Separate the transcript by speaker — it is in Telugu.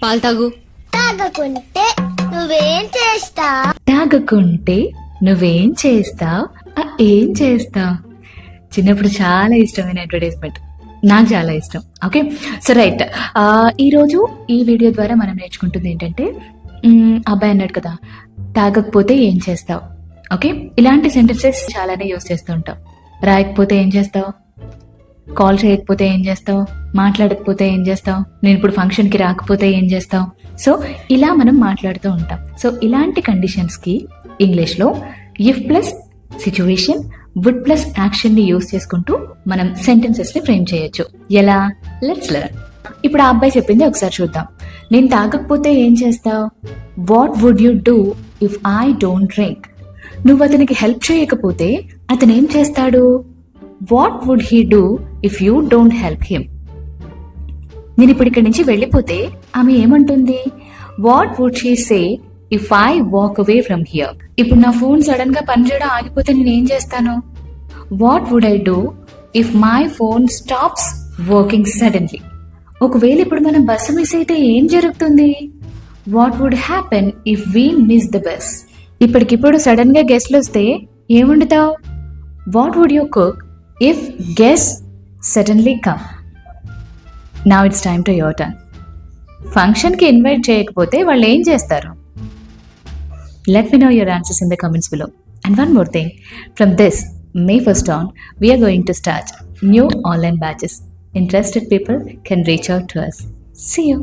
Speaker 1: పాలు తాగు.
Speaker 2: తాగకుంటే నువ్వేం చేస్తావ్?
Speaker 3: తాగకుంటే నువ్వేం చేస్తావు? ఏం చేస్తావు? చిన్నప్పుడు చాలా ఇష్టమైన అడ్వర్టైజ్మెంట్, నాకు చాలా ఇష్టం. ఓకే, సో రైట్, ఈరోజు ఈ వీడియో ద్వారా మనం నేర్చుకుంటుంది ఏంటంటే, అబ్బాయి అన్నాడు కదా, తాగకపోతే ఏం చేస్తావు. ఓకే, ఇలాంటి సెంటెన్సెస్ చాలానే యూజ్ చేస్తూ ఉంటాం. రాయకపోతే ఏం చేస్తావు, కాల్ చేయకపోతే ఏం చేస్తావు, మాట్లాడకపోతే ఏం చేస్తావు, నేను ఇప్పుడు ఫంక్షన్కి రాకపోతే ఏం చేస్తావు. సో ఇలా మనం మాట్లాడుతూ ఉంటాం. సో ఇలాంటి కండిషన్స్కి ఇంగ్లీష్లో if plus situation, would plus యాక్షన్ని యూజ్ చేసుకుంటూ మనం సెంటెన్సెస్ని ఫ్రేమ్ చేయొచ్చు. ఎలా? Let's learn. ఇప్పుడు ఆ అబ్బాయి చెప్పింది ఒకసారి చూద్దాం. నేను తాగకపోతే ఏం చేస్తావు? What would you do if I don't drink? నువ్వు అతనికి హెల్ప్ చేయకపోతే అతను ఏం చేస్తాడు? What would he do if you don't help him? నేను ఇప్పుడు ఇక్కడి నుంచి వెళ్ళిపోతే ఆమె ఏమంటుంది? What would she say if I walk away from here? ఇప్పుడు నా ఫోన్ సడన్ గా పనిచేయడం ఆగిపోతే నేనేం చేస్తాను? What would I do if my phone stops working suddenly? ఒకవేళ ఇప్పుడు మనం బస్సు మిస్ అయితే ఏం జరుగుతుంది? What would happen if we miss the bus? ఇప్పటికిప్పుడు సడన్ గా గెస్ట్లు వస్తే ఏం వండుతావు? What would you cook if guest suddenly come? Now it's time to your turn. ఫంక్షన్కి ఇన్వైట్ చేయకపోతే వాళ్ళు ఏం చేస్తారు? Let me know your answers in the comments below. And one more thing, from this May 1st on, we are going to start new online batches. Interested people can reach out to us. See you.